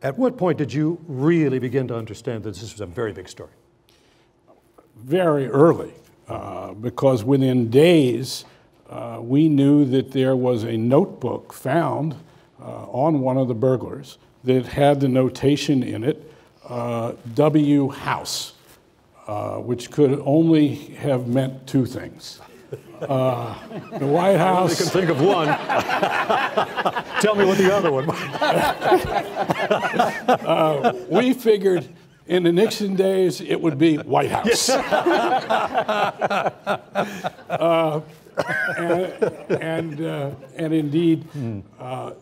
At what point did you really begin to understand that this was a very big story? Very early, because within days, we knew that there was a notebook found on one of the burglars that had the notation in it, W. House, which could only have meant two things. The White House. I can think of one. Tell me what the other one was. We figured in the Nixon days it would be White House. And indeed,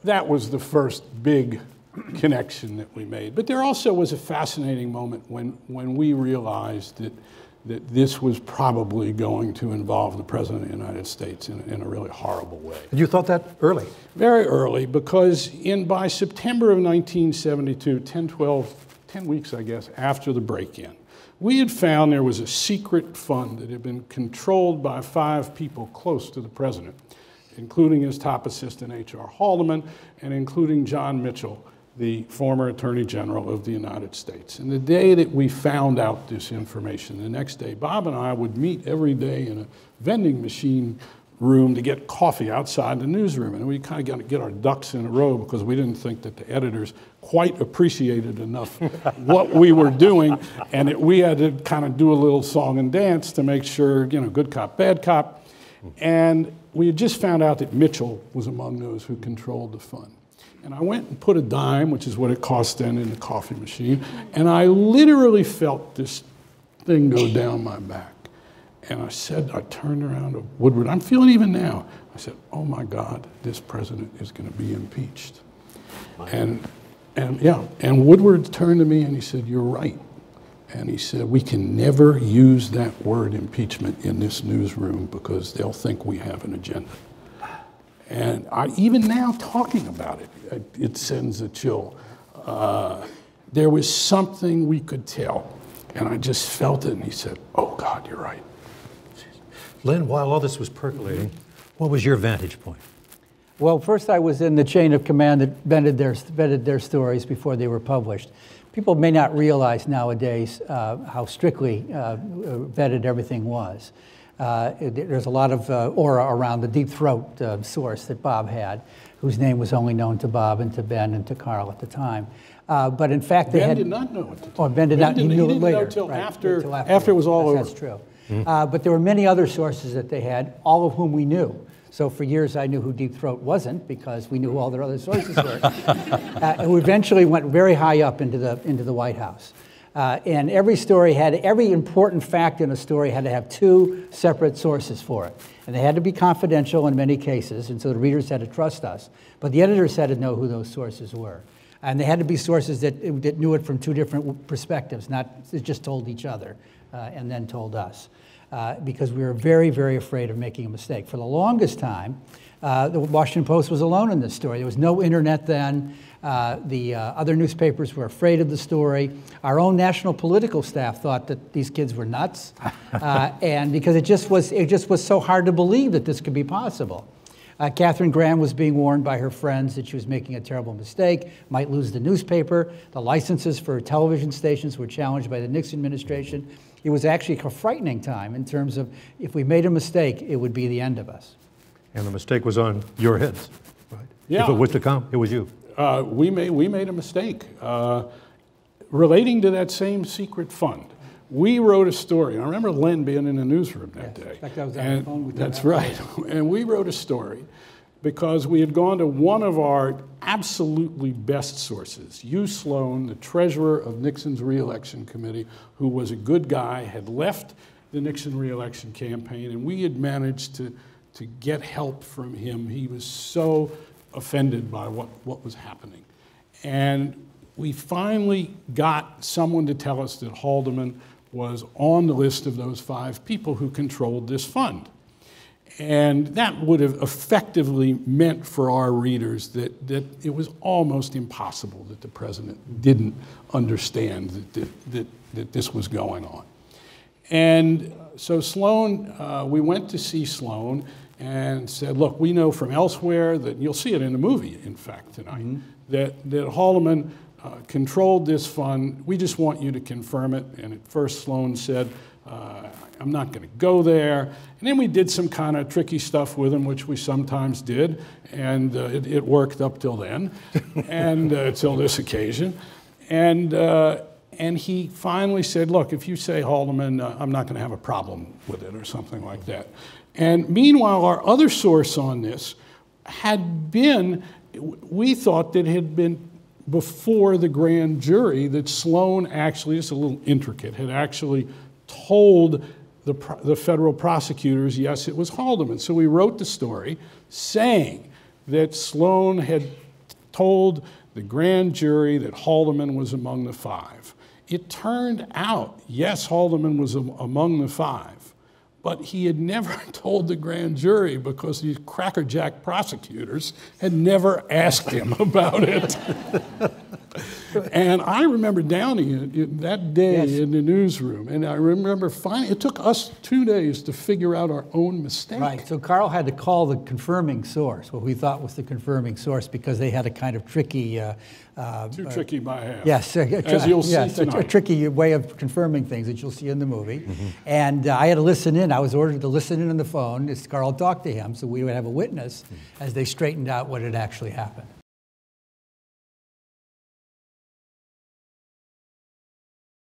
that was the first big connection that we made. But there also was a fascinating moment when we realized that this was probably going to involve the President of the United States in a really horrible way. You thought that early? Very early, because by September of 1972, 10 weeks, I guess, after the break-in, we had found there was a secret fund that had been controlled by 5 people close to the President, including his top assistant, H.R. Haldeman, and including John Mitchell, the former Attorney General of the United States. And the day that we found out this information, the next day, Bob and I would meet every day in a vending machine room to get coffee outside the newsroom. And we kind of got to get our ducks in a row because we didn't think that the editors quite appreciated enough what we were doing. And we had to kind of do a little song and dance to make sure, good cop, bad cop. And we had just found out that Mitchell was among those who controlled the fund. And I went and put a dime, which is what it cost then, in the coffee machine, and I literally felt this thing go down my back. And I turned around to Woodward, I'm feeling even now. I said, oh my God, this president is going to be impeached. And Woodward turned to me and he said, you're right. And he said, we can never use that word impeachment in this newsroom because they'll think we have an agenda. And even now talking about it, it sends a chill. There was something we could tell, and I just felt it, and he said, oh God, you're right. Len, while all this was percolating, what was your vantage point? Well, first I was in the chain of command that vetted their stories before they were published. People may not realize nowadays how strictly vetted everything was. There's a lot of aura around the deep throat source that Bob had, whose name was only known to Bob and to Ben and to Carl at the time. But in fact, they Ben did not know it. Oh, Ben did not. He knew it later. Until right, after after it was all over. That's true. But there were many other sources that they had, all of whom we knew. So for years I knew who Deep Throat wasn't because we knew who all their other sources were. And we eventually went very high up into the White House. And every important fact in a story had to have 2 separate sources for it. And they had to be confidential in many cases, and so the readers had to trust us. But the editors had to know who those sources were. And they had to be sources that knew it from 2 different perspectives, not that just told each other and then told us. Because we were very, very afraid of making a mistake. For the longest time, the Washington Post was alone in this story. There was no internet then. The other newspapers were afraid of the story. Our own national political staff thought that these kids were nuts, and because it just was so hard to believe that this could be possible. Katharine Graham was being warned by her friends that she was making a terrible mistake, might lose the newspaper. The licenses for television stations were challenged by the Nixon administration. It was actually a frightening time in terms of if we made a mistake, it would be the end of us. And the mistake was on your heads, right? Yeah. If it was to come, it was you. We made a mistake relating to that same secret fund. We wrote a story. And I remember Len being in the newsroom that day. In fact, I was on the phone with you. That's right. And we wrote a story because we had gone to one of our absolutely best sources, Hugh Sloan, the treasurer of Nixon's re-election committee, who was a good guy, had left the Nixon re-election campaign, and we had managed to get help from him. He was so offended by what was happening. And we finally got someone to tell us that Haldeman was on the list of those 5 people who controlled this fund. And that would have effectively meant for our readers that it was almost impossible that the president didn't understand that this was going on. And so Sloan, we went to see Sloan and said, look, we know from elsewhere that, you'll see it in the movie, in fact, tonight, that Haldeman controlled this fund. We just want you to confirm it. And at first Sloan said, I'm not going to go there. And then we did some kind of tricky stuff with him, which we sometimes did. And it worked up till then, and till this occasion. And he finally said, look, if you say Haldeman, I'm not going to have a problem with it, or something like that. And meanwhile, our other source on this had been, we thought that it had been before the grand jury that Sloan actually, it's a little intricate, had actually told the federal prosecutors, yes, it was Haldeman. So we wrote the story saying that Sloan had told the grand jury that Haldeman was among the 5. It turned out, yes, Haldeman was among the 5, but he had never told the grand jury because these crackerjack prosecutors had never asked him about it. And I remember Downie that day in the newsroom, and I remember finally, it took us 2 days to figure out our own mistake. Right, so Carl had to call the confirming source, what we thought was the confirming source, because they had a kind of tricky... Too tricky by half. Yes, as you'll see tonight. A tricky way of confirming things that you'll see in the movie. And I had to listen in. I was ordered to listen in on the phone as Carl talked to him, so we would have a witness as they straightened out what had actually happened.